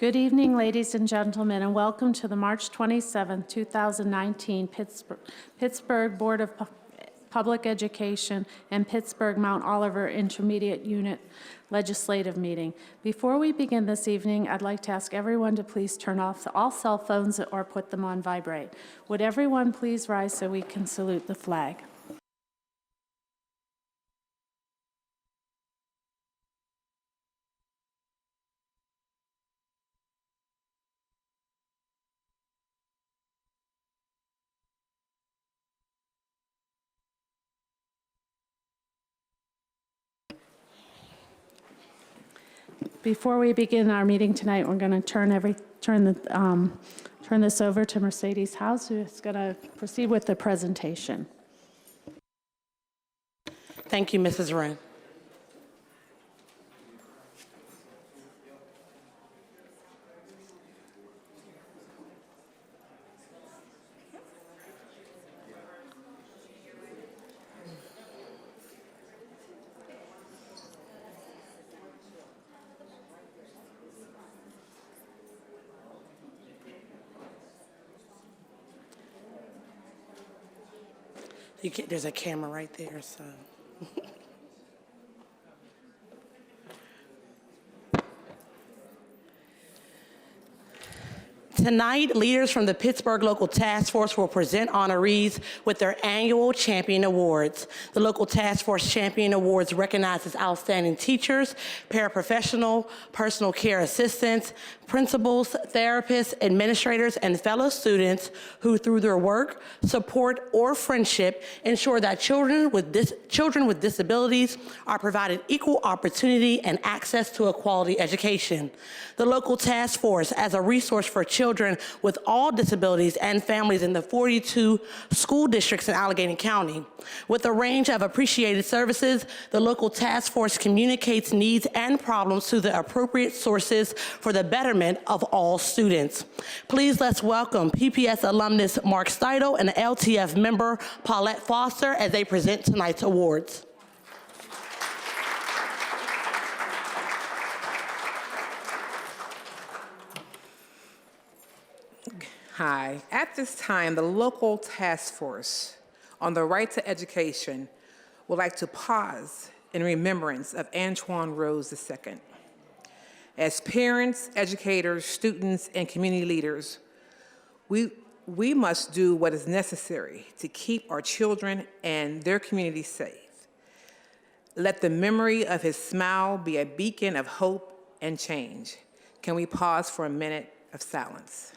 Good evening, ladies and gentlemen, and welcome to the March 27, 2019 Pittsburgh Board of Public Education and Pittsburgh Mount Oliver Intermediate Unit Legislative Meeting. Before we begin this evening, I'd like to ask everyone to please turn off all cell phones or put them on vibrate. Would everyone please rise so we can salute the flag? Before we begin our meeting tonight, we're going to turn this over to Mercedes House, who is going to proceed with the presentation. Thank you, Mrs. Wren. There's a camera right there, so. Tonight, leaders from the Pittsburgh Local Task Force will present honorees with their annual Champion Awards. The Local Task Force Champion Awards recognizes outstanding teachers, paraprofessional, personal care assistants, principals, therapists, administrators, and fellow students who, through their work, support, or friendship, ensure that children with disabilities are provided equal opportunity and access to a quality education. The Local Task Force, as a resource for children with all disabilities and families in the 42 school districts in Allegheny County. With a range of appreciated services, the Local Task Force communicates needs and problems to the appropriate sources for the betterment of all students. Please let's welcome PPS alumnus Mark Steidel and LTF member Paulette Foster as they present tonight's awards. Hi. At this time, the Local Task Force on the Right to Education would like to pause in remembrance of Antoine Rose II. As parents, educators, students, and community leaders, we must do what is necessary to keep our children and their communities safe. Let the memory of his smile be a beacon of hope and change. Can we pause for a minute of silence?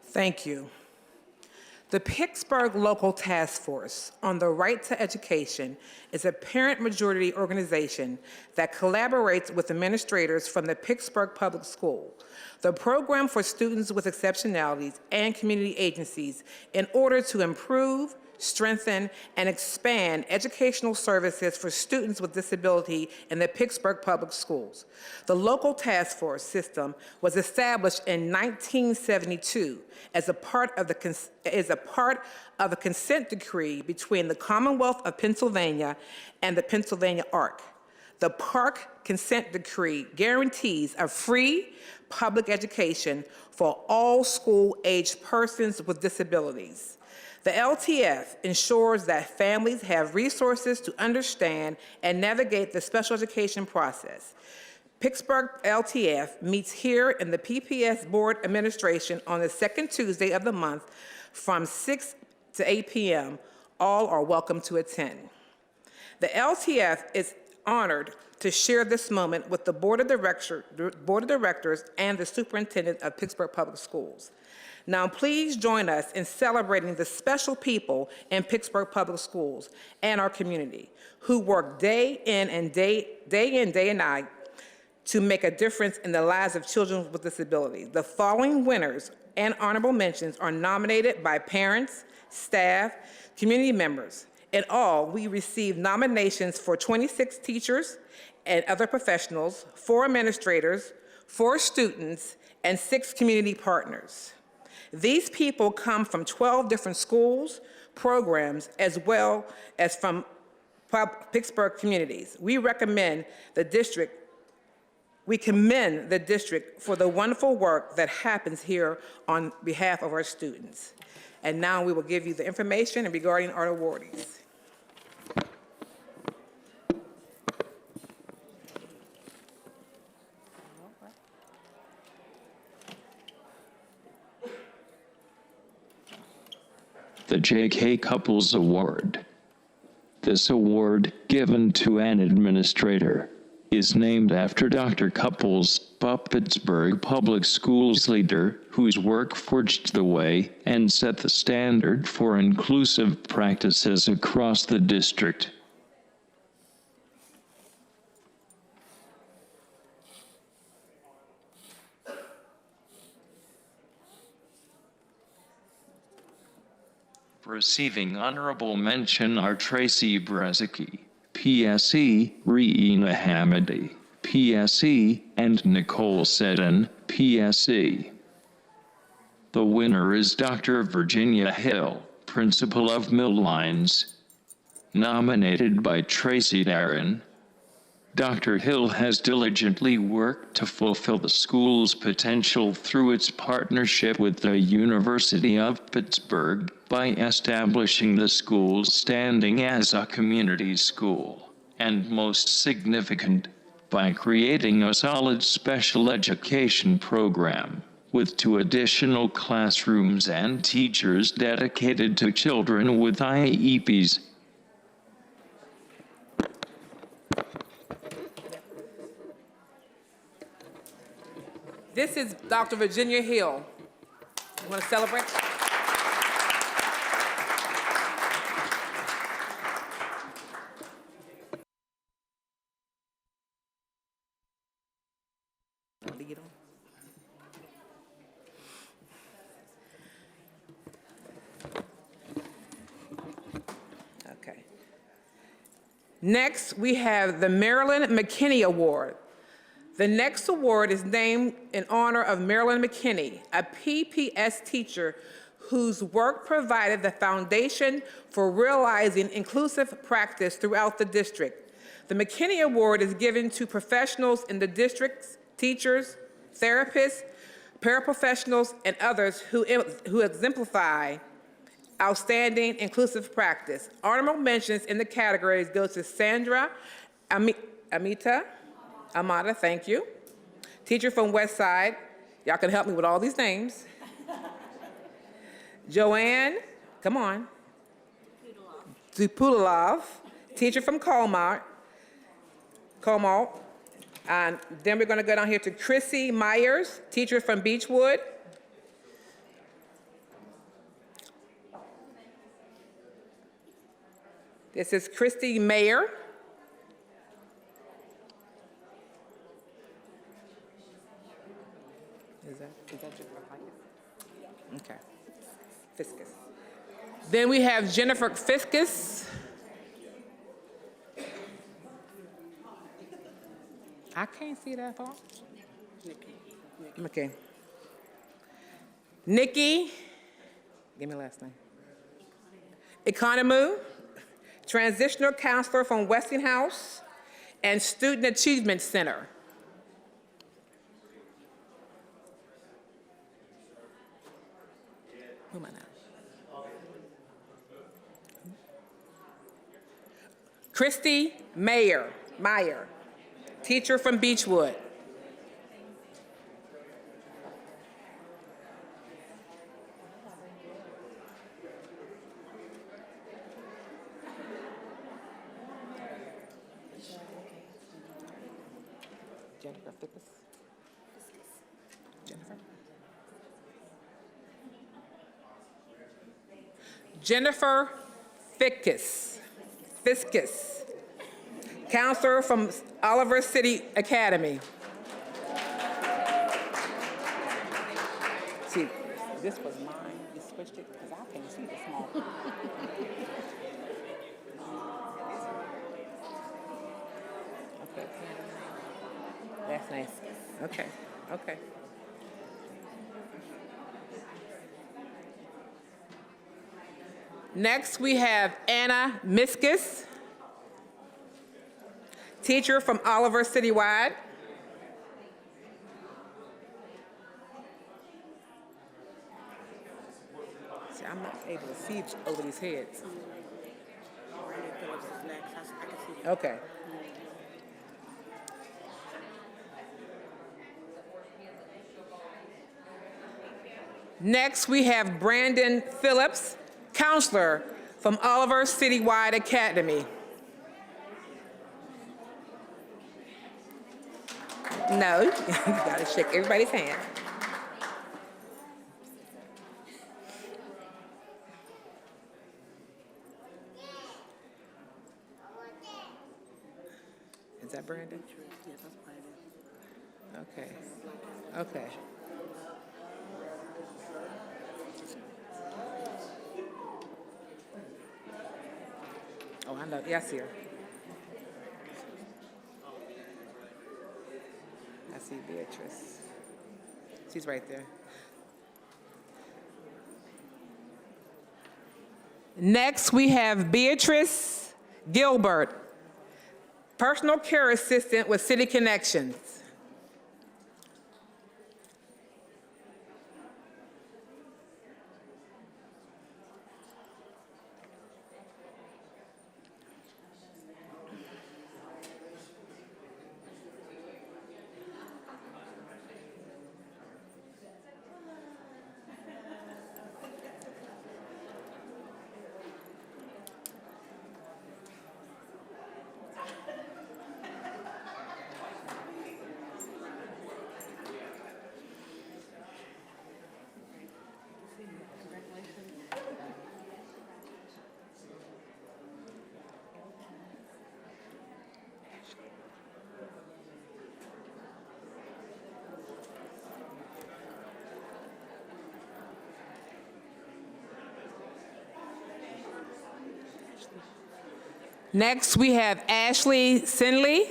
Thank you. The Pittsburgh Local Task Force on the Right to Education is a parent-majority organization that collaborates with administrators from the Pittsburgh Public School, the program for students with exceptionalities, and community agencies in order to improve, strengthen, and expand educational services for students with disability in the Pittsburgh Public Schools. The Local Task Force system was established in 1972 as a part of the consent decree between the Commonwealth of Pennsylvania and the Pennsylvania ARC. The PARC consent decree guarantees a free public education for all school-aged persons with disabilities. The LTF ensures that families have resources to understand and navigate the special education process. Pittsburgh LTF meets here in the PPS Board Administration on the second Tuesday of the month from 6 to 8 p.m. All are welcome to attend. The LTF is honored to share this moment with the Board of Directors and the Superintendent of Pittsburgh Public Schools. Now, please join us in celebrating the special people in Pittsburgh Public Schools and our community who work day in and day and to make a difference in the lives of children with disabilities. The following winners and honorable mentions are nominated by parents, staff, community members. In all, we received nominations for 26 teachers and other professionals, 4 administrators, 4 students, and 6 community partners. These people come from 12 different schools, programs, as well as from Pittsburgh communities. We commend the district for the wonderful work that happens here on behalf of our students. And now we will give you the information regarding our awardees. The J.K. Couples Award. This award, given to an administrator, is named after Dr. Couples, a Pittsburgh Public Schools leader whose work forged the way and set the standard for inclusive practices across the district. Receiving honorable mention are Tracy Brezicki, PSE, Reina Hamady, PSE, and Nicole Seddon, PSE. The winner is Dr. Virginia Hill, Principal of Millines. Nominated by Tracy Darren. Dr. Hill has diligently worked to fulfill the school's potential through its partnership with the University of Pittsburgh by establishing the school's standing as a community school, and most significant, by creating a solid special education program, with 2 additional classrooms and teachers dedicated to children with IEPs. This is Dr. Virginia Hill. You want to celebrate? Okay. Next, we have the Marilyn McKinney Award. The next award is named in honor of Marilyn McKinney, a PPS teacher whose work provided the foundation for realizing inclusive practice throughout the district. The McKinney Award is given to professionals in the district's teachers, therapists, paraprofessionals, and others who exemplify outstanding inclusive practice. Honorable mentions in the categories go to Sandra Amata, thank you. Teacher from West Side. Y'all can help me with all these names. Joanne, come on. Zupulov, teacher from Colmar. And then we're going to go down here to Chrissy Myers, teacher from Beechwood. This is Christy Mayer. Is that your okay. Fiscus. Then we have Jennifer Fiscus. I can't see that far. Okay. Nikki, give me last name. Economu, transitional counselor from Westinghouse and Student Achievement Center. Who am I now? Christy Meyer, teacher from Beechwood. Jennifer Fickus. Jennifer? Jennifer Fickus. Fiscus. Counselor from Oliver City Academy. See, this was mine. You switched it because I can't see the small. Okay. That's nice. Okay. Okay. Next, we have Anna Miskus, teacher from Oliver Citywide. See, I'm not able to see over these heads. Okay. Next, we have Brandon Phillips, counselor from Oliver Citywide Academy. No, you gotta shake everybody's hand. Is that Brandon? Yes, that's Brandon. Okay. Okay. Oh, I know. Yes, here. I see Beatrice. She's right there. Next, we have Beatrice Gilbert, personal care assistant with City Connections. Next, we have Ashley Sinley.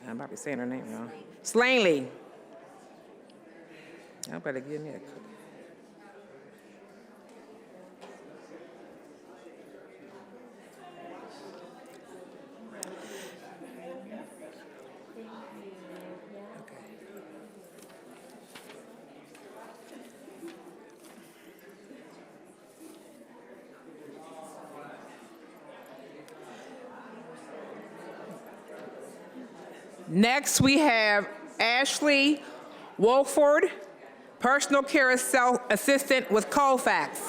I'm probably saying her name wrong. Slangley. I better give me a cookie. Next, we have Ashley Wolford, personal care assistant with Colfax.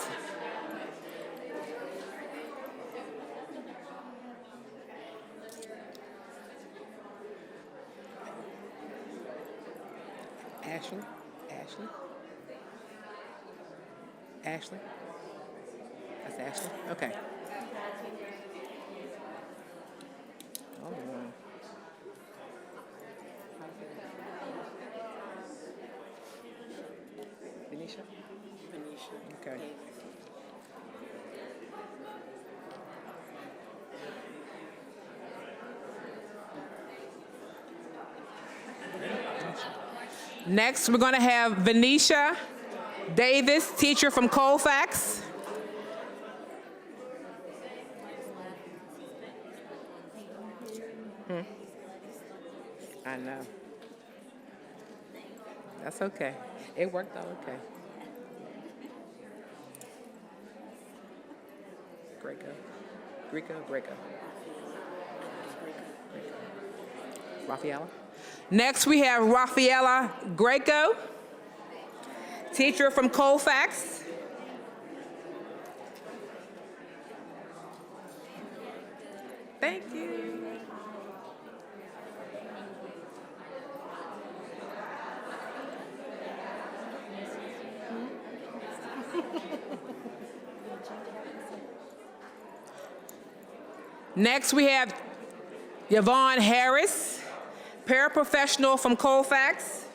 Ashley? Ashley? Ashley? That's Ashley? Okay. Oh, no. Venetia? Okay. Next, we're going to have Venetia Davis, teacher from Colfax. I know. That's okay. It worked out okay. Greco. Rafaela. Next, we have Rafaela Greco, teacher from Colfax. Thank you. Next, we have Yvonne Harris, paraprofessional from Colfax.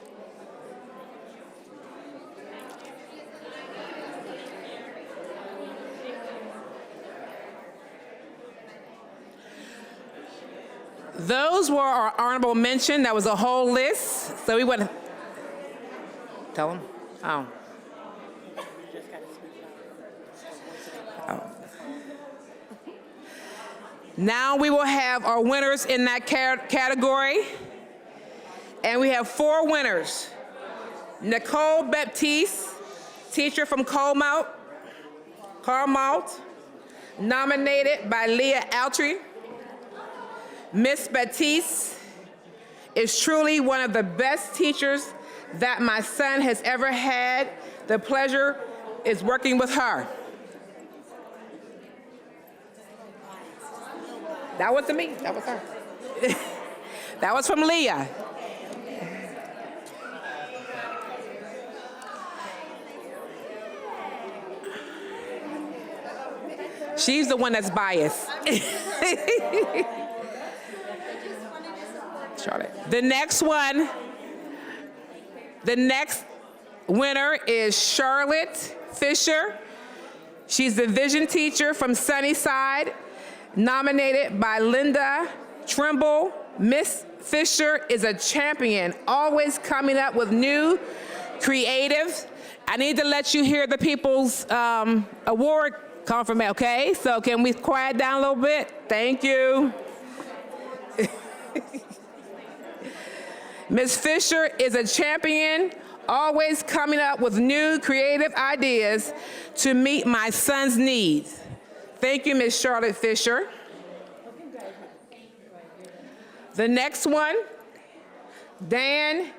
Those were our honorable mention. That was a whole list. So we want to tell them. Oh. Now we will have our winners in that category. And we have 4 winners. Nicole Baptiste, teacher from Carmelt, nominated by Leah Altry. Miss Baptiste is truly one of the best teachers that my son has ever had. The pleasure is working with her. That wasn't me, that was her. That was from Leah. She's the one that's biased. Charlotte. The next winner is Charlotte Fisher. She's the vision teacher from Sunnyside, nominated by Linda Trimble. Miss Fisher is a champion, always coming up with new, creative. I need to let you hear the people's award confirmation, okay? So can we quiet down a little bit? Thank you. Ms. Fisher is a champion, always coming up with new creative ideas to meet my son's needs. Thank you, Ms. Charlotte Fisher. The next one, Dan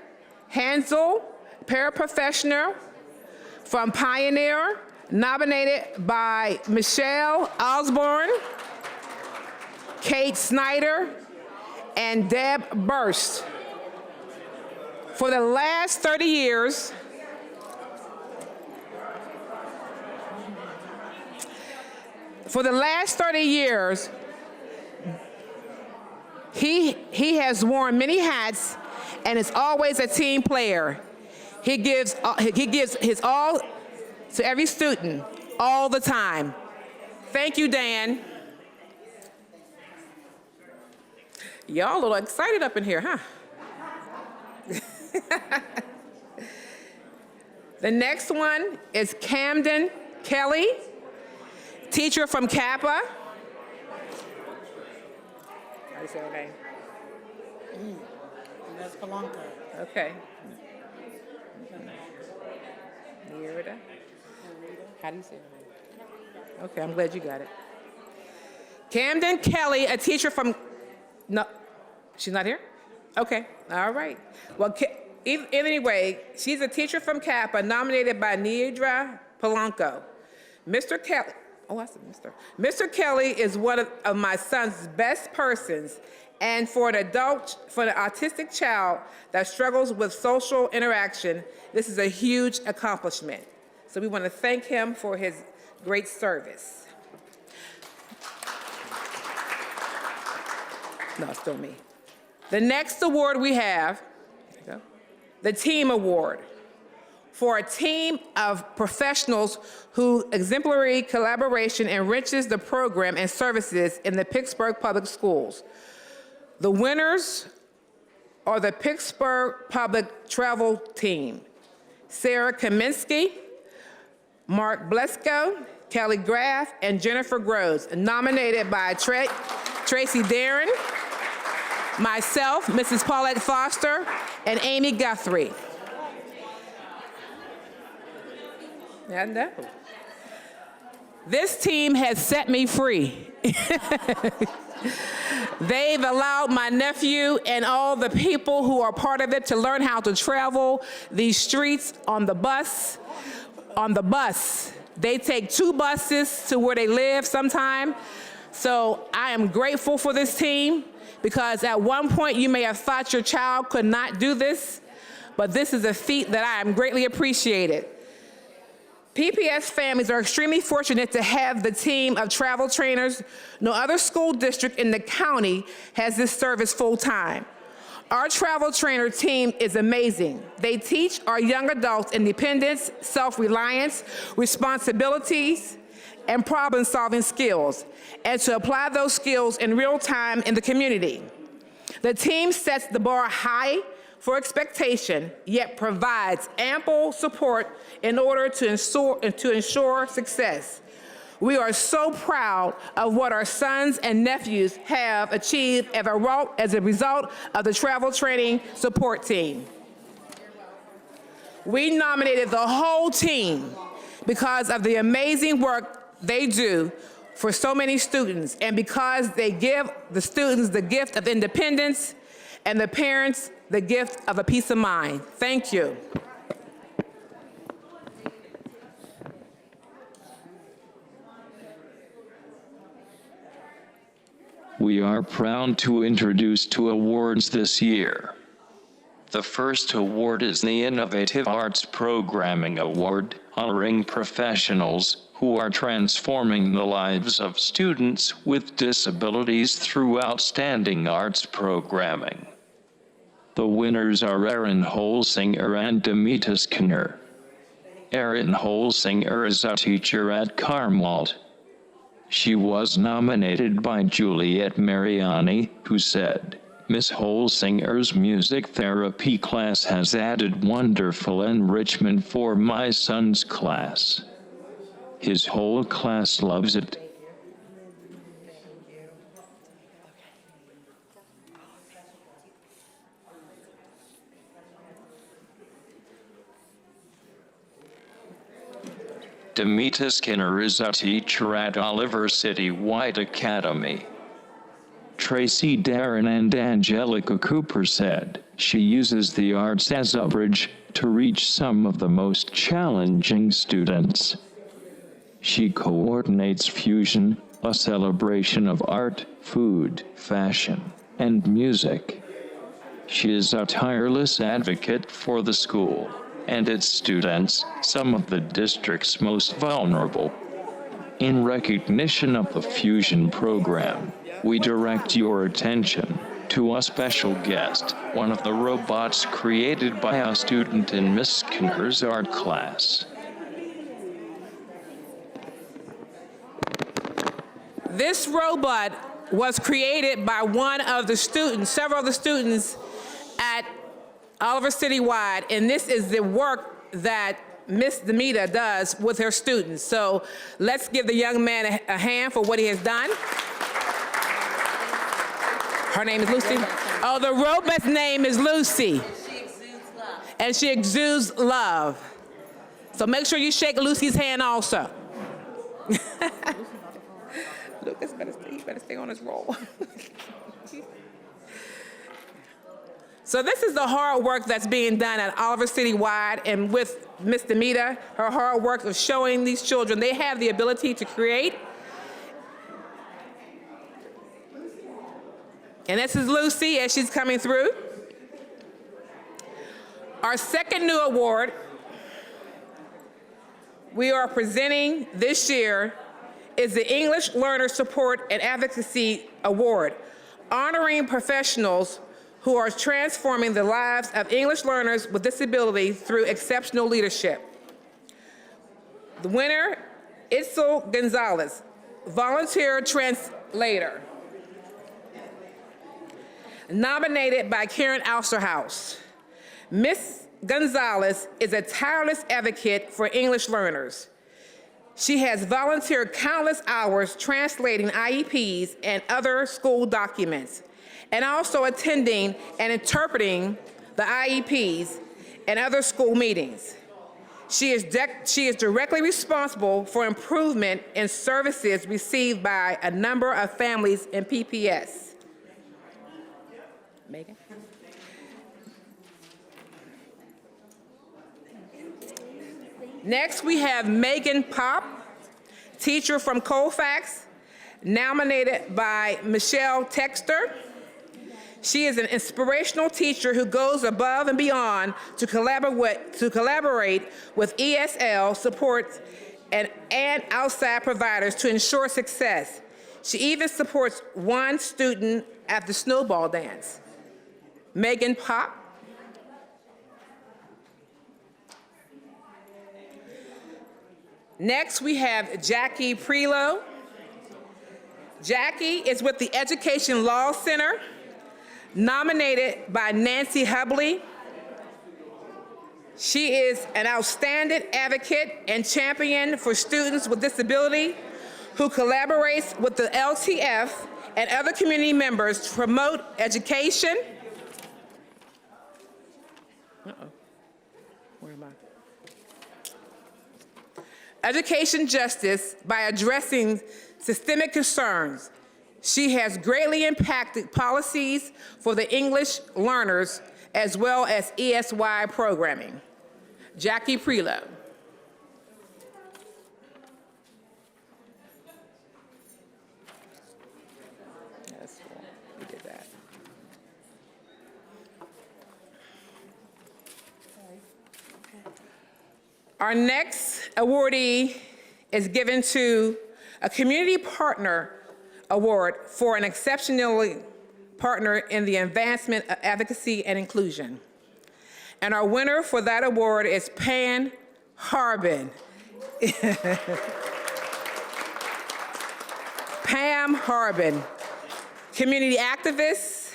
Hansel, paraprofessional from Pioneer, nominated by Michelle Osborne, Kate Snyder, and Deb Burst. For the last 30 years, he has worn many hats and is always a team player. He gives his all to every student all the time. Thank you, Dan. Y'all a little excited up in here, huh? The next one is Camden Kelly, teacher from Kappa. How do you say her name? That's Polanco. Okay. Nerida. How do you say her name? Okay, I'm glad you got it. Camden Kelly, a teacher from, no, she's not here? Okay, all right. Well, anyway, she's a teacher from Kappa, nominated by Nerida Polanco. Mr. Kelly, oh, I said Mr. Mr. Kelly is one of my son's best persons, and for an autistic child that struggles with social interaction, this is a huge accomplishment. So we want to thank him for his great service. No, it's still me. The next award we have, the Team Award, for a team of professionals whose exemplary collaboration enriches the program and services in the Pittsburgh Public Schools. The winners are the Pittsburgh Public Travel Team: Sarah Kaminsky, Mark Blesko, Kelly Graff, and Jennifer Groves, nominated by Tracy Darren, myself, Mrs. Paulette Foster, and Amy Guthrie. I know. This team has set me free. They've allowed my nephew and all the people who are part of it to learn how to travel these streets on the bus. They take 2 buses to where they live sometime. So I am grateful for this team, because at one point you may have thought your child could not do this, but this is a feat that I am greatly appreciated. PPS families are extremely fortunate to have the team of travel trainers. No other school district in the county has this service full-time. Our travel trainer team is amazing. They teach our young adults independence, self-reliance, responsibilities, and problem-solving skills, and to apply those skills in real time in the community. The team sets the bar high for expectation, yet provides ample support in order to ensure success. We are so proud of what our sons and nephews have achieved as a result of the travel training support team. We nominated the whole team because of the amazing work they do for so many students, and because they give the students the gift of independence and the parents the gift of a peace of mind. Thank you. We are proud to introduce 2 awards this year. The first award is the Innovative Arts Programming Award, honoring professionals who are transforming the lives of students with disabilities through outstanding arts programming. The winners are Erin Holsinger and Demetis Kinner. Erin Holsinger is a teacher at Carmalt. She was nominated by Juliet Mariani, who said, "Miss Holsinger's music therapy class has added wonderful enrichment for my son's class. His whole class loves it." Demetis Kinner is a teacher at Oliver City White Academy. Tracy Darren and Angelica Cooper said, "She uses the arts as a bridge to reach some of the most challenging students. She coordinates Fusion, a celebration of art, food, fashion, and music. She is a tireless advocate for the school and its students, some of the district's most vulnerable. In recognition of the Fusion program, we direct your attention to a special guest, one of the robots created by a student in Miss Kinner's art class." This robot was created by one of the students, several of the students at Oliver City Wide, and this is the work that Miss Demita does with her students. So let's give the young man a hand for what he has done. Her name is Lucy? Oh, the robot's name is Lucy. She exudes love. And she exudes love. So make sure you shake Lucy's hand also. Lucas better stay on his roll. So this is the hard work that's being done at Oliver City Wide, and with Miss Demita, her hard work of showing these children they have the ability to create. And this is Lucy as she's coming through. Our second new award we are presenting this year is the English Learner Support and Advocacy Award, honoring professionals who are transforming the lives of English learners with disabilities through exceptional leadership. The winner, Itzel Gonzalez, volunteer translator, nominated by Karen Alsterhaus. Ms. Gonzalez is a tireless advocate for English learners. She has volunteered countless hours translating IEPs and other school documents, and also attending and interpreting the IEPs and other school meetings. She is directly responsible for improvement in services received by a number of families in PPS. Megan? Next, we have Megan Pop, teacher from Colfax, nominated by Michelle Texter. She is an inspirational teacher who goes above and beyond to collaborate with ESL support and outside providers to ensure success. She even supports one student at the snowball dance. Megan Pop. Next, we have Jackie Prelo. Jackie is with the Education Law Center, nominated by Nancy Hubley. She is an outstanding advocate and champion for students with disability who collaborates with the LTF and other community members to promote education. Where am I? Education justice by addressing systemic concerns. She has greatly impacted policies for the English learners as well as ESY programming. Jackie Prelo. That's cool. We did that. Our next awardee is given to a Community Partner Award for an exceptional partner in the advancement of advocacy and inclusion. And our winner for that award is Pam Harbin. Pam Harbin, community activist.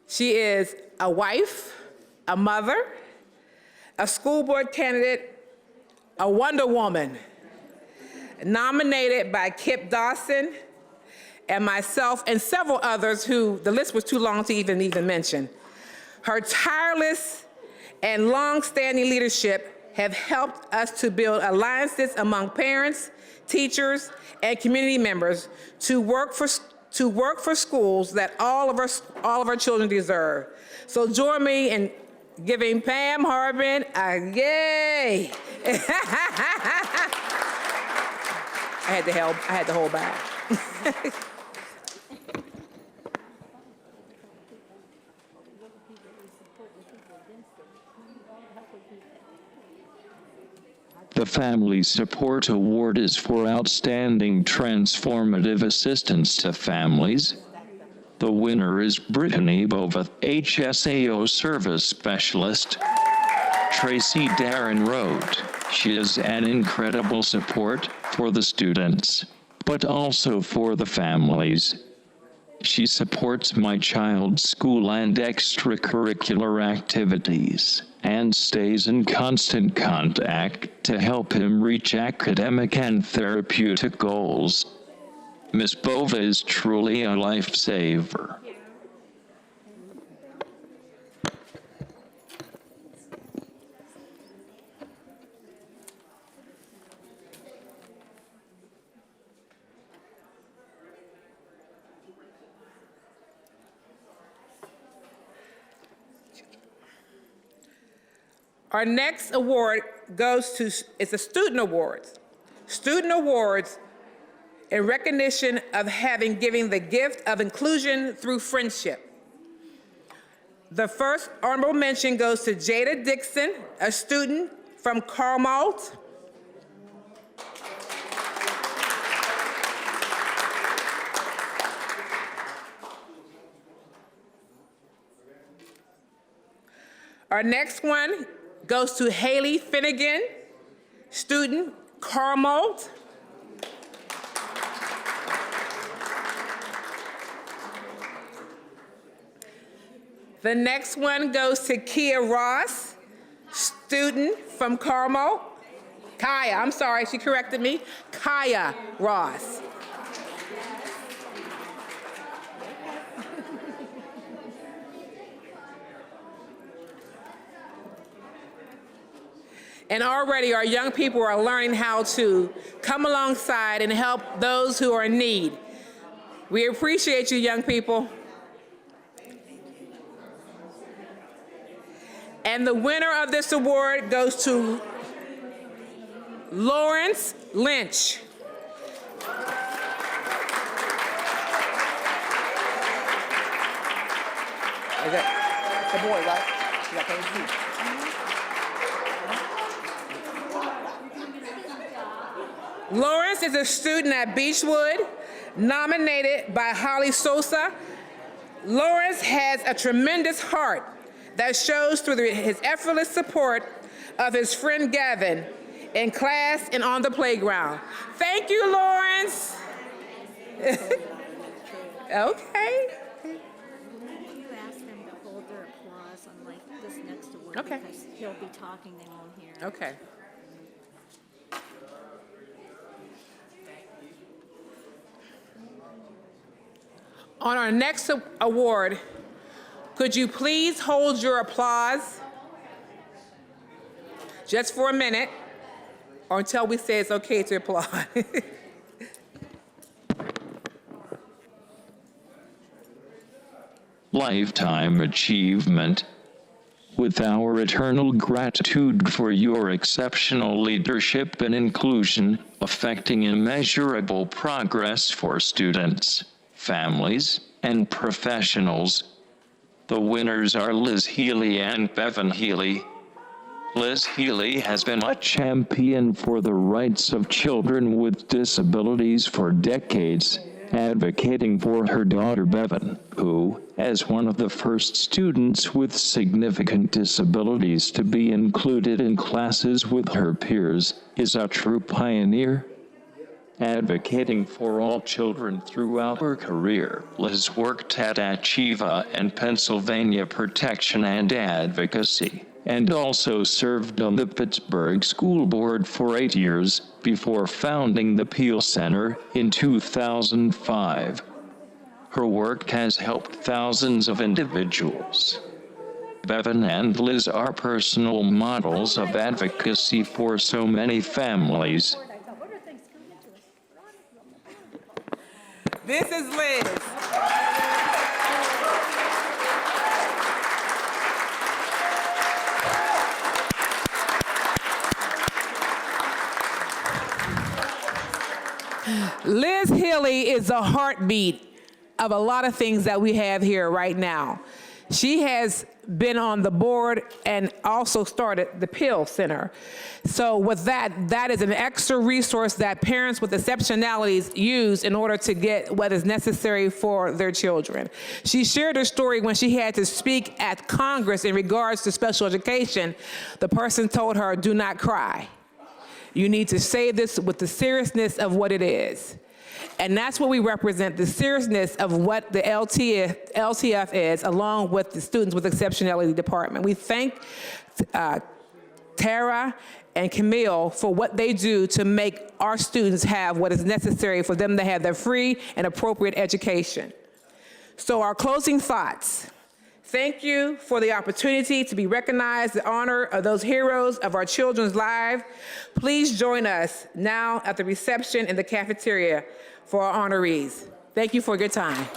She is a wife, a mother, a school board candidate, a Wonder Woman, nominated by Kip Dawson and myself and several others who the list was too long to even mention. Her tireless and long-standing leadership have helped us to build alliances among parents, teachers, and community members to work for schools that all of our children deserve. So join me in giving Pam Harbin a yay. I had to hold back. The Family Support Award is for outstanding transformative assistance to families. The winner is Brittany Bova, HSAO Service Specialist. Tracy Darren wrote, "She is an incredible support for the students, but also for the families. She supports my child's school and extracurricular activities, and stays in constant contact to help him reach academic and therapeutic goals. Miss Bova is truly a lifesaver." Our next award it's a Student Awards. Student Awards in recognition of giving the gift of inclusion through friendship. The first honorable mention goes to Jada Dixon, a student from Carmel. Our next one goes to Haley Finnegan, student, Carmel. The next one goes to Kia Ross, student from Carmel. Kaya, I'm sorry, she corrected me. Kaya Ross. And already our young people are learning how to come alongside and help those who are in need. We appreciate you, young people. And the winner of this award goes to Lawrence Lynch. Is that, it's a boy, right? You got those two. Lawrence is a student at Beechwood, nominated by Holly Sosa. Lawrence has a tremendous heart that shows through his effortless support of his friend Gavin in class and on the playground. Thank you, Lawrence. Okay. You ask them to hold their applause on like this next award Okay. because he'll be talking, they won't hear. Okay. On our next award, could you please hold your applause just for a minute or until we say it's okay to applaud? Lifetime achievement. With our eternal gratitude for your exceptional leadership and inclusion, affecting immeasurable progress for students, families, and professionals. The winners are Liz Healy and Bevan Healy. Liz Healy has been a champion for the rights of children with disabilities for decades, advocating for her daughter Bevan, who, as one of the first students with significant disabilities to be included in classes with her peers, is a true pioneer. Advocating for all children throughout her career, Liz worked at Achieva and Pennsylvania Protection and Advocacy, and also served on the Pittsburgh School Board for 8 years, before founding the Peel Center in 2005. Her work has helped thousands of individuals. Bevan and Liz are personal models of advocacy for so many families. This is Liz. Liz Healy is the heartbeat of a lot of things that we have here right now. She has been on the board and also started the Peel Center. So with that is an extra resource that parents with exceptionalities use in order to get what is necessary for their children. She shared her story when she had to speak at Congress in regards to special education. The person told her, "Do not cry. You need to say this with the seriousness of what it is." And that's what we represent, the seriousness of what the LTF is, along with the Students with Exceptionality Department. We thank Tara and Camille for what they do to make our students have what is necessary for them to have their free and appropriate education. So our closing thoughts. Thank you for the opportunity to be recognized in honor of those heroes of our children's lives. Please join us now at the reception in the cafeteria for our honorees. Thank you for your time.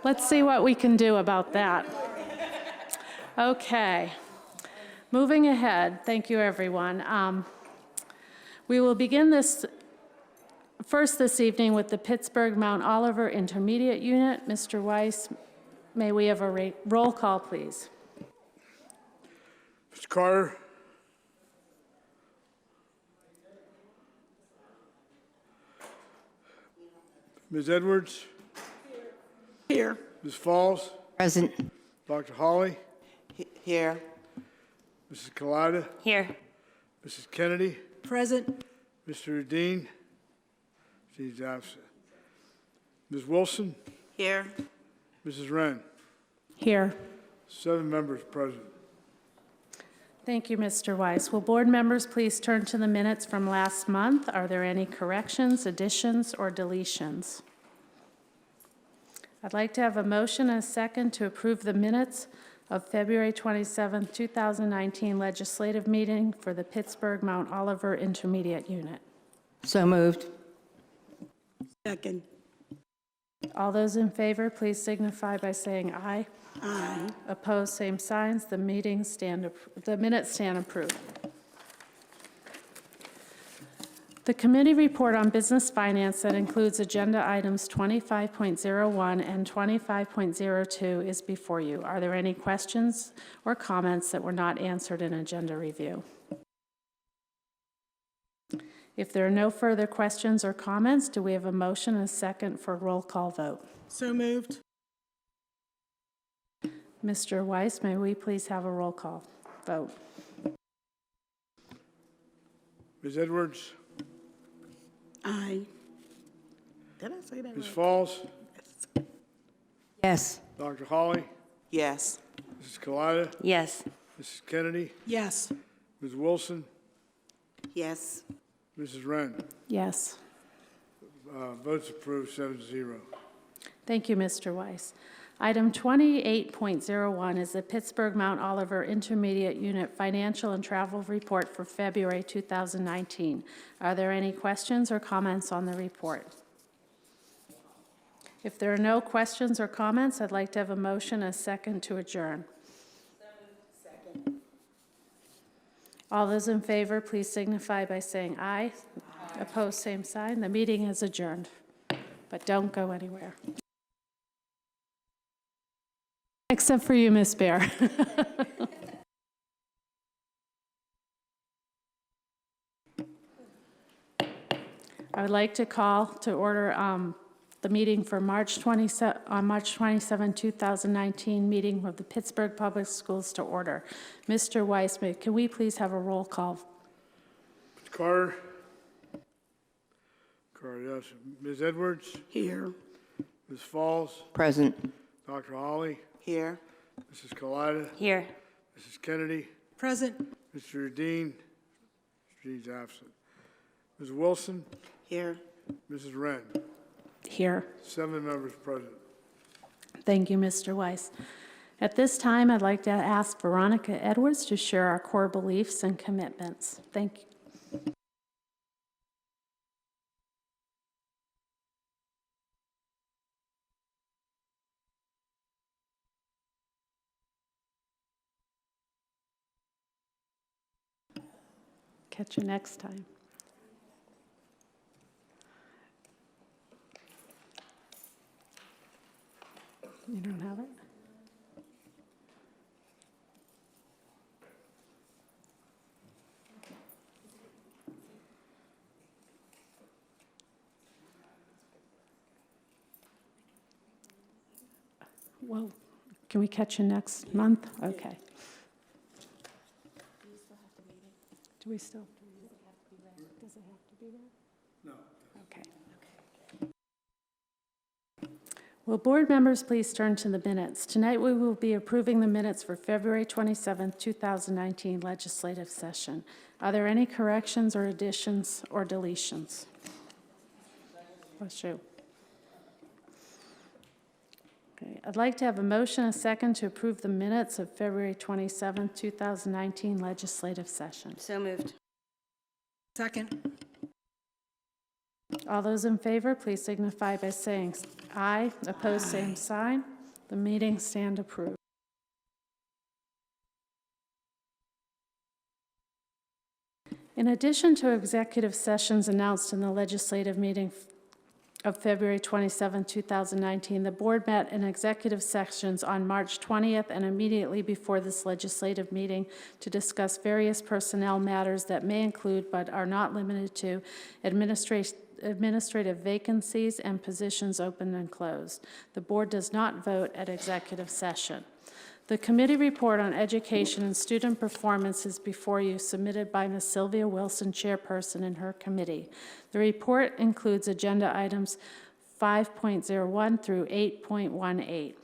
Let's see what we can do about that. Okay. Moving ahead, thank you, everyone. We will begin this evening with the Pittsburgh Mount Oliver Intermediate Unit. Mr. Weiss, may we have a roll call, please? Mr. Carter. Ms. Edwards. Here. Ms. Falls. Present. Dr. Hawley. Here. Mrs. Kalida. Here. Mrs. Kennedy. Present. Mr. Dean. She's absent. Ms. Wilson. Here. Mrs. Wren. Here. 7 members present. Thank you, Mr. Weiss. Will board members please turn to the minutes from last month? Are there any corrections, additions, or deletions? I'd like to have a motion and a second to approve the minutes of February 27, 2019 legislative meeting for the Pittsburgh Mount Oliver Intermediate Unit. So moved. Second. All those in favor, please signify by saying aye. Aye. Opposed, same signs. The minutes stand approved. The committee report on business finance that includes agenda items 25.01 and 25.02 is before you. Are there any questions or comments that were not answered in agenda review? If there are no further questions or comments, do we have a motion and a second for roll call vote? So moved. Mr. Weiss, may we please have a roll call vote? Ms. Edwards. Aye. Did I say that Ms. right? Falls. Yes. Dr. Hawley. Yes. Mrs. Kalida. Yes. Mrs. Kennedy. Yes. Ms. Wilson. Yes. Mrs. Wren. Yes. Votes approved 7-0. Thank you, Mr. Weiss. Item 28.01 is the Pittsburgh Mount Oliver Intermediate Unit Financial and Travel Report for February 2019. Are there any questions or comments on the report? If there are no questions or comments, I'd like to have a motion and a second to adjourn. Second. All those in favor, please signify by saying aye. Aye. Opposed, same sign. The meeting is adjourned, but don't go anywhere. Except for you, Ms. Bear. I would like to call to order the meeting for March 27, 2019, meeting of the Pittsburgh Public Schools to order. Mr. Weiss, can we please have a roll call? Mr. Carter. Carter, yes. Ms. Edwards. Here. Ms. Falls. Present. Dr. Hawley. Here. Mrs. Kalida. Here. Mrs. Kennedy. Present. Mr. Dean. She's absent. Ms. Wilson. Here. Mrs. Wren. Here. 7 members present. Thank you, Mr. Weiss. At this time, I'd like to ask Veronica Edwards to share our core beliefs and commitments. Thank you. Catch you next time. You don't have it? Well, can we catch you next month? Okay. Do we still? Does it have to be there? No. Okay. Will board members please turn to the minutes? Tonight we will be approving the minutes for February 27, 2019 legislative session. Are there any corrections or additions or deletions? Bless you. Okay, I'd like to have a motion and a second to approve the minutes of February 27, 2019 legislative session. So moved. Second. All those in favor, please signify by saying aye. Opposed, same sign. The meeting stand approved. In addition to executive sessions announced in the legislative meeting of February 27, 2019, the board met in executive sessions on March 20th and immediately before this legislative meeting to discuss various personnel matters that may include but are not limited to administrative vacancies and positions open and closed. The board does not vote at executive session. The committee report on education and student performance is before you, submitted by Ms. Sylvia Wilson, chairperson, and her committee. The report includes agenda items 5.01 through 8.18.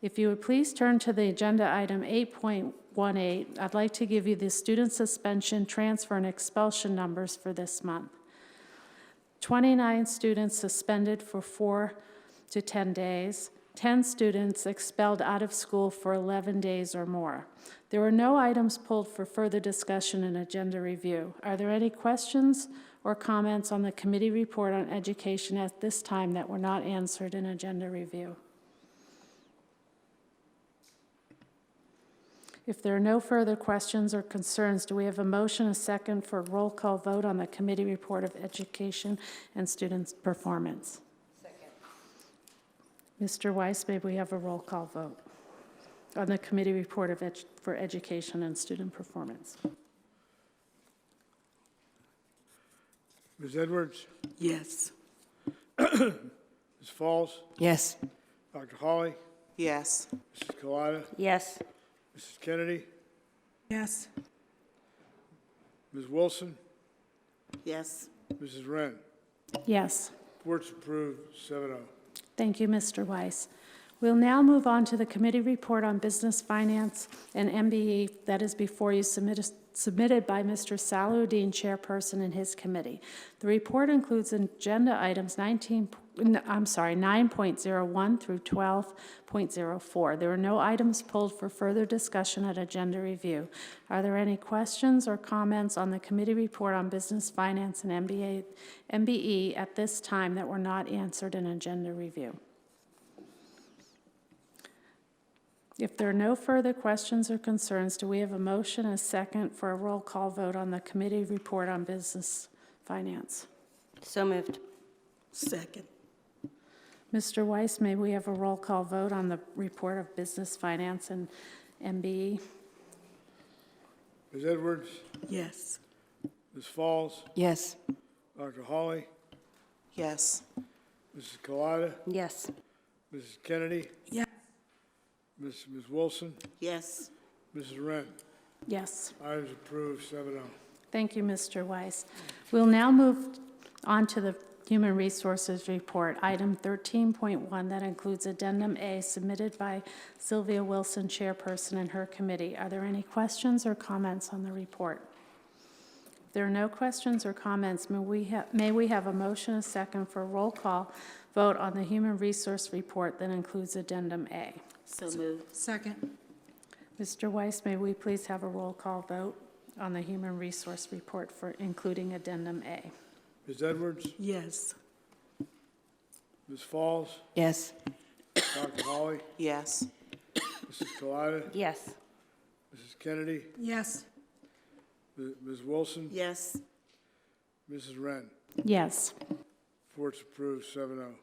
If you would please turn to the agenda item 8.18, I'd like to give you the student suspension, transfer, and expulsion numbers for this month. 29 students suspended for 4 to 10 days. 10 students expelled out of school for 11 days or more. There were no items pulled for further discussion and agenda review. Are there any questions or comments on the committee report on education at this time that were not answered in agenda review? If there are no further questions or concerns, do we have a motion, a second, for a roll call vote on the committee report of education and students' performance? Mr. Weiss, may we have a roll call vote on the committee report for education and student performance? Ms. Edwards? Yes. Ms. Falls? Yes. Dr. Hawley? Yes. Mrs. Kalida? Yes. Mrs. Kennedy? Yes. Ms. Wilson? Yes. Mrs. Wren? Yes. Report's approved, 7-0. Thank you, Mr. Weiss. We'll now move on to the committee report on business finance and MBE that is before you, submitted by Mr. Salahuddin, chairperson, and his committee. The report includes agenda items 9.01 through 12.04. There are no items pulled for further discussion at agenda review. Are there any questions or comments on the committee report on business finance and MBE at this time that were not answered in agenda review? If there are no further questions or concerns, do we have a motion, a second, for a roll call vote on the committee report on business finance? So moved. Second. Mr. Weiss, may we have a roll call vote on the report of business finance and MBE? Ms. Edwards? Yes. Ms. Falls? Yes. Dr. Hawley? Yes. Mrs. Kalida? Yes. Mrs. Kennedy? Yes. Ms. Wilson? Yes. Mrs. Wren? Yes. Items approved, 7-0. Thank you, Mr. Weiss. We'll now move on to the Human Resources Report, item 13.1, that includes Addendum A, submitted by Sylvia Wilson, chairperson, and her committee. Are there any questions or comments on the report? If there are no questions or comments, may we have a motion, a second, for a roll call vote on the Human Resource Report that includes Addendum A? So moved. Second. Mr. Weiss, may we please have a roll call vote on the Human Resource Report for including Addendum A? Ms. Edwards? Yes. Ms. Falls? Yes. Dr. Hawley? Yes. Mrs. Kalida? Yes. Mrs. Kennedy? Yes. Ms. Wilson? Yes. Mrs. Wren? Yes. Report's approved, 7-0.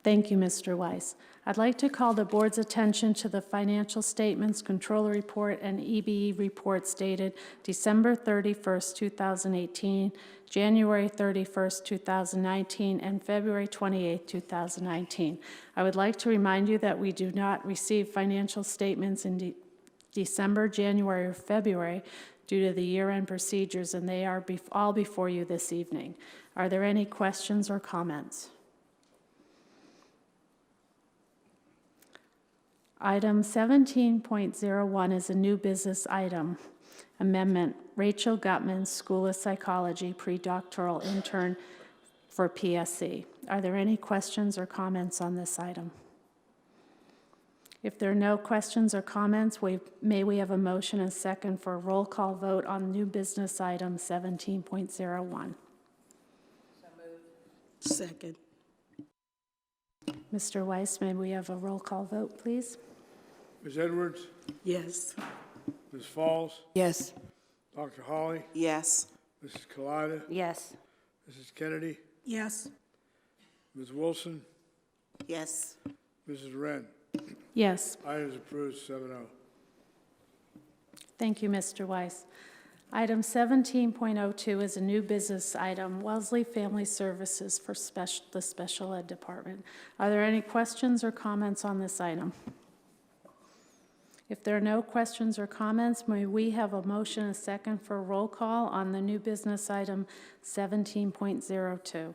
Thank you, Mr. Weiss. I'd like to call the board's attention to the financial statements, controller report, and EBE reports dated December 31st, 2018, January 31st, 2019, and February 28th, 2019. I would like to remind you that we do not receive financial statements in December, January, or February due to the year-end procedures, and they are all before you this evening. Are there any questions or comments? Item 17.01 is a new business item. Amendment, Rachel Gutman, School of Psychology, pre-doctoral intern for PSC. Are there any questions or comments on this item? If there are no questions or comments, may we have a motion and second for a roll call vote on new business item 17.01? Second. Mr. Weiss, may we have a roll call vote, please? Ms. Edwards? Yes. Ms. Falls? Yes. Dr. Hawley? Yes. Mrs. Colada, Yes. Mrs. Kennedy, Yes. Ms. Wilson, Yes. Mrs. Wren. Yes. Item is approved, 7-0. Thank you, Mr. Weiss. Item 17.02 is a new business item, Wellesley Family Services for the Special Ed Department. Are there any questions or comments on this item? If there are no questions or comments, may we have a motion and a second for a roll call on the new business item 17.02?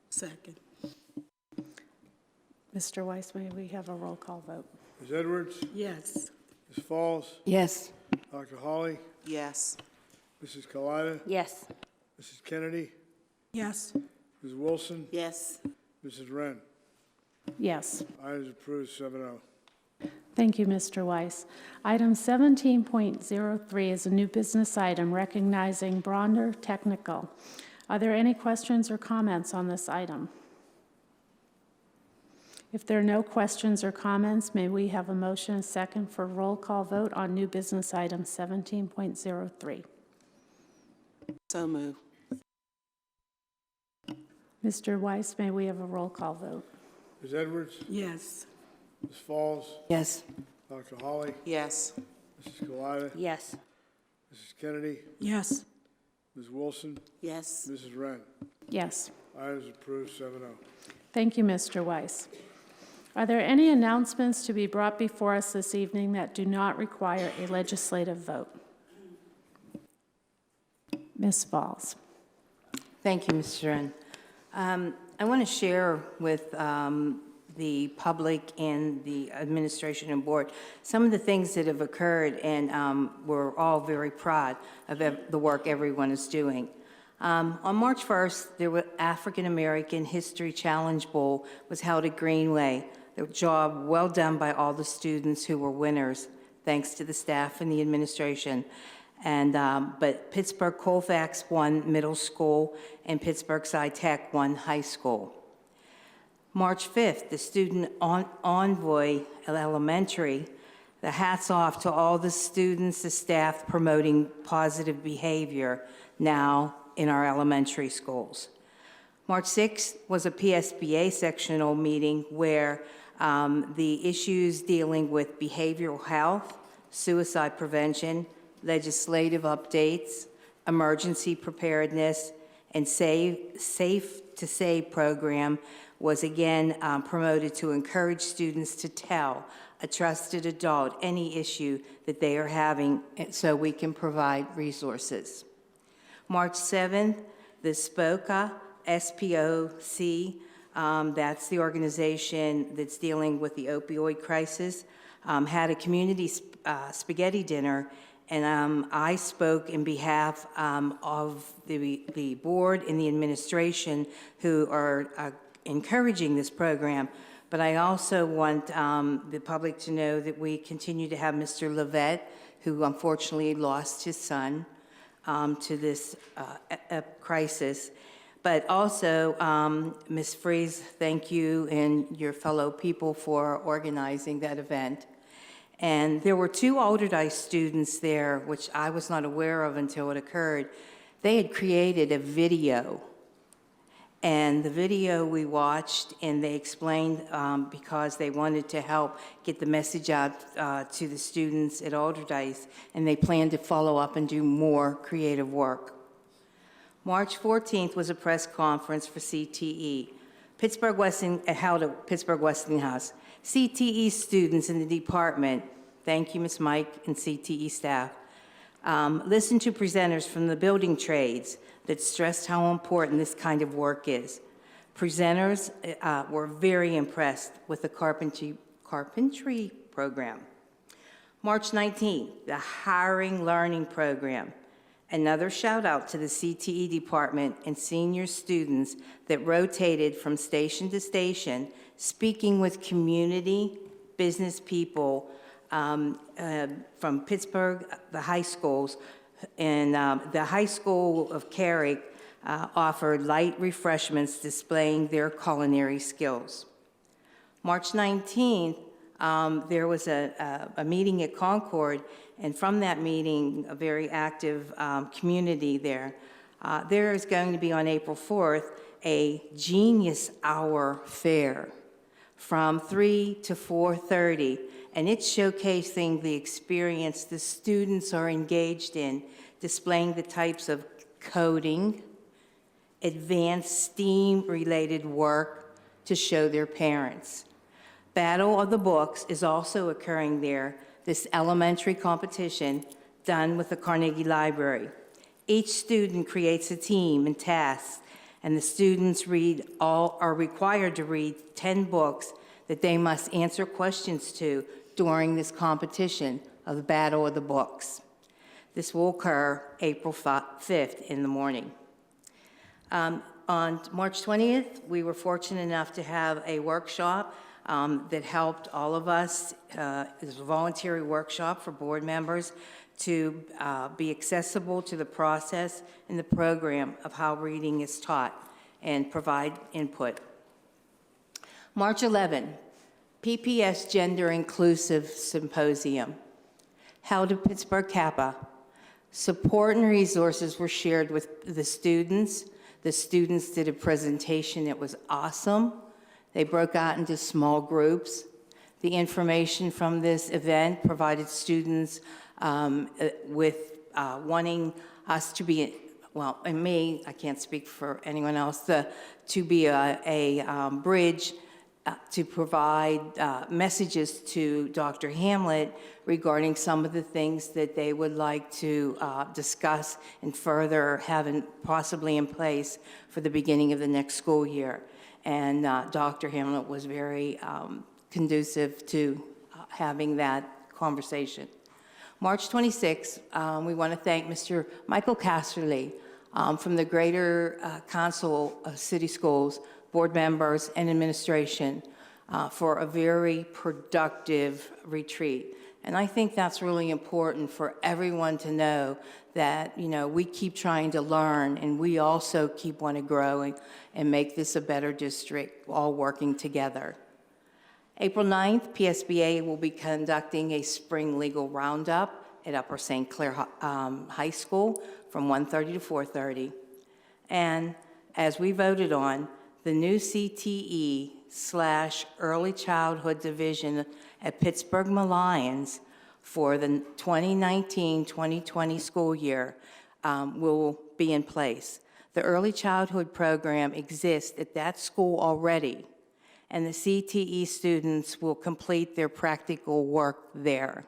Second. Mr. Weiss, may we have a roll call vote? Ms. Edwards, Yes. Ms. Falls, Yes. Dr. Holly, Yes. Mrs. Colada, Yes. Mrs. Kennedy, Yes. Ms. Wilson, Yes. Mrs. Wren. Yes. Item is approved, 7-0. Thank you, Mr. Weiss. Item 17.03 is a new business item recognizing Bronder Technical. Are there any questions or comments on this item? If there are no questions or comments, may we have a motion and a second for roll call vote on new business item 17.03? So moved. Mr. Weiss, may we have a roll call vote? Ms. Edwards, Yes. Ms. Falls, Yes. Dr. Holly, Yes. Mrs. Colada, Yes. Mrs. Kennedy, Yes. Ms. Wilson, Yes. Mrs. Wren. Yes. Item is approved, 7-0. Thank you, Mr. Weiss. Are there any announcements to be brought before us this evening that do not require a legislative vote? Ms. Falls. Thank you, Mr. Wren. I want to share with the public and the administration and board some of the things that have occurred, and we're all very proud of the work everyone is doing. On March 1st, the African American History Challenge Bowl was held at Greenway. The job well done by all the students who were winners, thanks to the staff and the administration. But Pittsburgh Colfax won middle school, and Pittsburgh Sci-Tech won high school. March 5th, the Student Envoy Elementary, the hats off to all the students, the staff promoting positive behavior now in our elementary schools. March 6th was a PSBA sectional meeting where the issues dealing with behavioral health, suicide prevention, legislative updates, emergency preparedness, and Safe to Save program was again promoted to encourage students to tell a trusted adult any issue that they are having so we can provide resources. March 7th, the SPOCA, SPOC, that's the organization that's dealing with the opioid crisis, had a community spaghetti dinner, and I spoke in behalf of the board and the administration who are encouraging this program. But I also want the public to know that we continue to have Mr. Levette, who unfortunately lost his son to this crisis. But also, Ms. Freeze, thank you and your fellow people for organizing that event. And there were 2 Alderdice students there, which I was not aware of until it occurred. They had created a video. And the video we watched, and they explained because they wanted to help get the message out to the students at Alderdice, and they plan to follow up and do more creative work. March 14th was a press conference for CTE. Held at Pittsburgh Westinghouse. CTE students in the department, thank you, Ms. Mike and CTE staff, listened to presenters from the building trades that stressed how important this kind of work is. Presenters were very impressed with the carpentry program. March 19th, the Hiring Learning Program. Another shout out to the CTE department and senior students that rotated from station to station, speaking with community, business people from Pittsburgh, the high schools, and the high school of Carrick offered light refreshments displaying their culinary skills. March 19th, there was a meeting at Concord, And from that meeting, a very active community there, there is going to be on April 4th a Genius Hour Fair from 3 to 4:30, and it's showcasing the experience the students are engaged in, displaying the types of coding, advanced STEAM-related work to show their parents. Battle of the Books is also occurring there, this elementary competition done with the Carnegie Library. Each student creates a team and tasks, and the students are required to read 10 books that they must answer questions to during this competition of the Battle of the Books. This will occur April 5th in the morning. On March 20th, we were fortunate enough to have a workshop that helped all of us. It was a voluntary workshop for board members to be accessible to the process and the program of how reading is taught and provide input. March 11, PPS Gender Inclusive Symposium, held at Pittsburgh Kappa. Support and resources were shared with the students. The students did a presentation that was awesome. They broke out into small groups. The information from this event provided students with wanting us to be, well, and me, I can't speak for anyone else, to be a bridge to provide messages to Dr. Hamlet regarding some of the things that they would like to discuss and further have possibly in place for the beginning of the next school year. And Dr. Hamlet was very conducive to having that conversation. March 26th, we want to thank Mr. Michael Casterly from the Greater Council of City Schools, board members, and administration for a very productive retreat. And I think that's really important for everyone to know that, you know, we keep trying to learn, and we also keep wanting to grow and make this a better district, all working together. April 9th, PSBA will be conducting a spring legal roundup at Upper St. Clair High School from 1:30 to 4:30. And as we voted on, the new CTE/Early Childhood Division at Pittsburgh Lions for the 2019-2020 school year will be in place. The early childhood program exists at that school already, and the CTE students will complete their practical work there.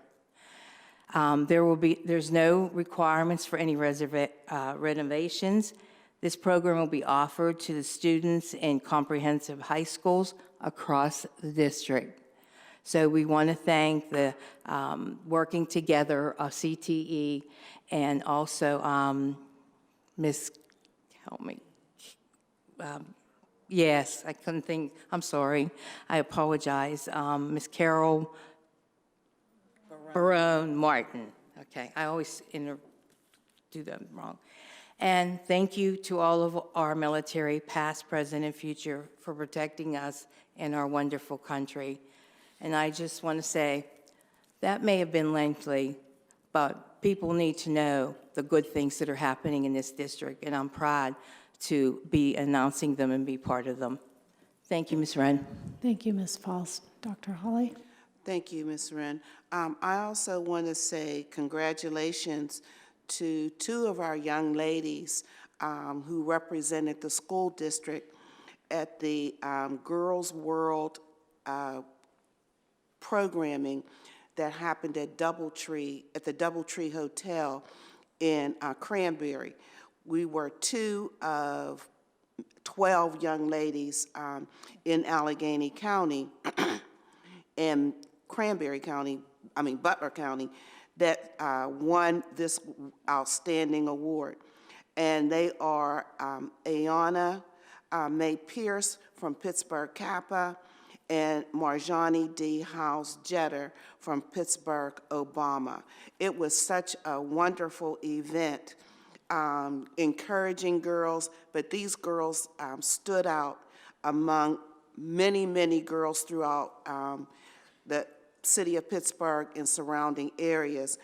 There's no requirements for any renovations. This program will be offered to the students in comprehensive high schools across the district. So we want to thank the working together of CTE and also Ms. Help me. Yes, I couldn't think. I'm sorry. I apologize. Ms. Carol Barone Martin. Okay, I always do them wrong. And thank you to all of our military, past, present, and future, for protecting us and our wonderful country. And I just want to say, that may have been lengthy, but people need to know the good things that are happening in this district, and I'm proud to be announcing them and be part of them. Thank you, Ms. Wren. Thank you, Ms. Faust. Dr. Holly? Thank you, Ms. Wren. I also want to say congratulations to two of our young ladies who represented the school district at the Girls World programming that happened at the Doubletree Hotel in Cranberry. We were two of 12 young ladies in Allegheny County and Butler County that won this outstanding award. And they are Ayana Mae Pierce from Pittsburgh Kappa and Marjani D. House Jetter from Pittsburgh Obama. It was such a wonderful event, encouraging girls, but these girls stood out among many, many girls throughout the city of Pittsburgh and surrounding areas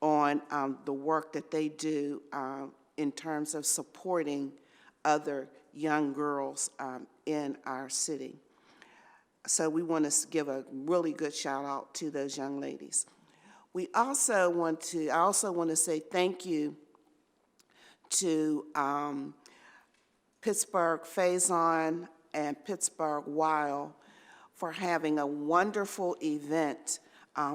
on the work that they do in terms of supporting other young girls in our city. So we want to give a really good shout out to those young ladies. I also want to say thank you to Pittsburgh Faison and Pittsburgh Wild for having a wonderful event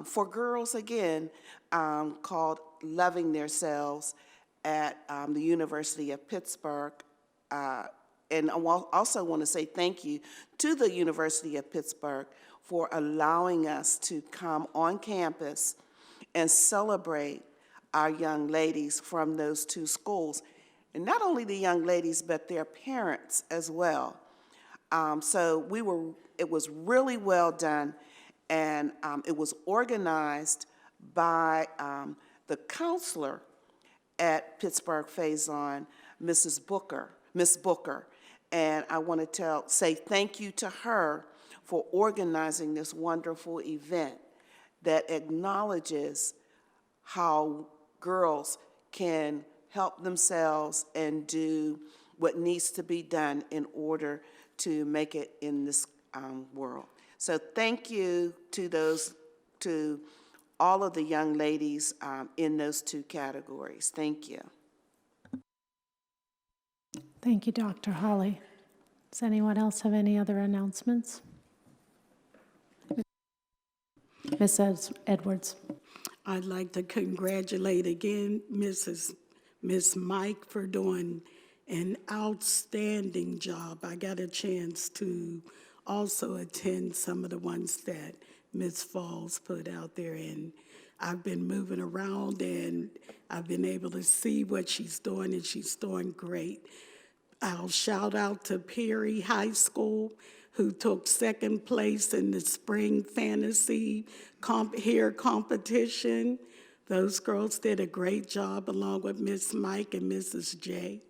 for girls, again, called Loving Themselves at the University of Pittsburgh. And I also want to say thank you to the University of Pittsburgh for allowing us to come on campus and celebrate our young ladies from those two schools. And not only the young ladies, but their parents as well. So it was really well done, and it was organized by the counselor at Pittsburgh Faison, Miss Booker. And I want to say thank you to her for organizing this wonderful event that acknowledges how girls can help themselves and do what needs to be done in order to make it in this world. So thank you to all of the young ladies in those two categories. Thank you. Thank you, Dr. Holly. Does anyone else have any other announcements? Ms. Edwards. I'd like to congratulate again Miss Mike for doing an outstanding job. I got a chance to also attend some of the ones that Ms. Falls put out there, and I've been moving around and I've been able to see what she's doing, and she's doing great. I'll shout out to Perry High School, who took second place in the spring fantasy hair competition. Those girls did a great job, along with Miss Mike and Mrs. J.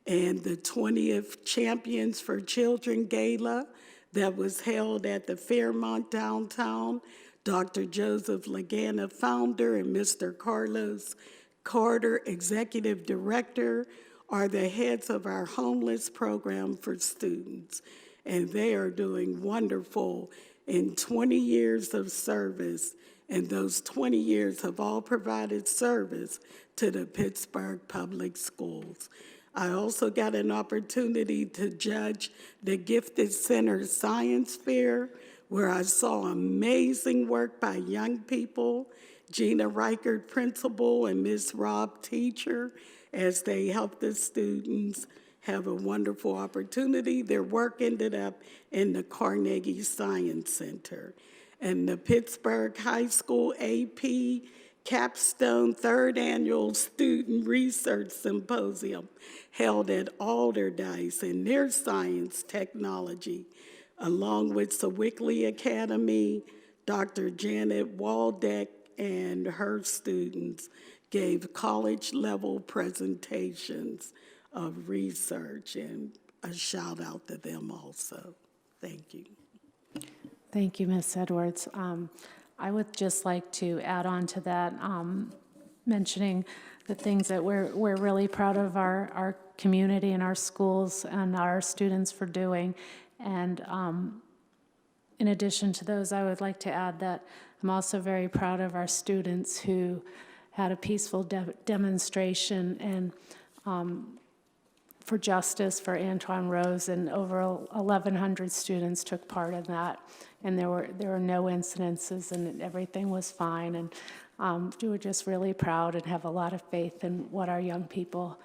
And the 20th Champions for Children Gala that was held at the Fairmont downtown, Dr. Joseph Lagana, founder, and Mr. Carlos Carter, executive director, are the heads of our homeless program for students. And they are doing wonderful in 20 years of service. And those 20 years have all provided service to the Pittsburgh Public Schools. I also got an opportunity to judge the Gifted Center Science Fair, where I saw amazing work by young people, Gina Reichert, principal, and Miss Rob, teacher, as they helped the students have a wonderful opportunity. Their work ended up in the Carnegie Science Center. And the Pittsburgh High School AP Capstone Third Annual Student Research Symposium held at Alderdice in their science technology, along with Sewickley Academy, Dr. Janet Waldeck and her students gave college-level presentations of research, and a shout out to them also. Thank you. Thank you, Ms. Edwards. I would just like to add on to that, mentioning the things that we're really proud of our community and our schools and our students for doing. And in addition to those, I would like to add that I'm also very proud of our students who had a peaceful demonstration and for justice for Antoine Rose, and over 1,100 students took part in that, and there were no incidences, and everything was fine. And we were just really proud and have a lot of faith in what our young people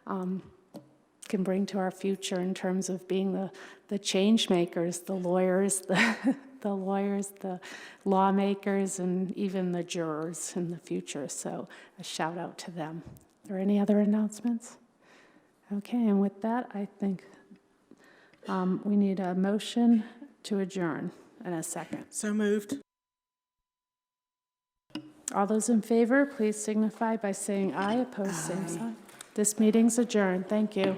can bring to our future in terms of being the change makers, the lawyers, the lawyers, the lawmakers, and even the jurors in the future. So a shout out to them. Are there any other announcements? Okay, and with that, I think we need a motion to adjourn in a second. So moved. All those in favor, please signify by saying aye. Opposed, same sign. This meeting's adjourned. Thank you.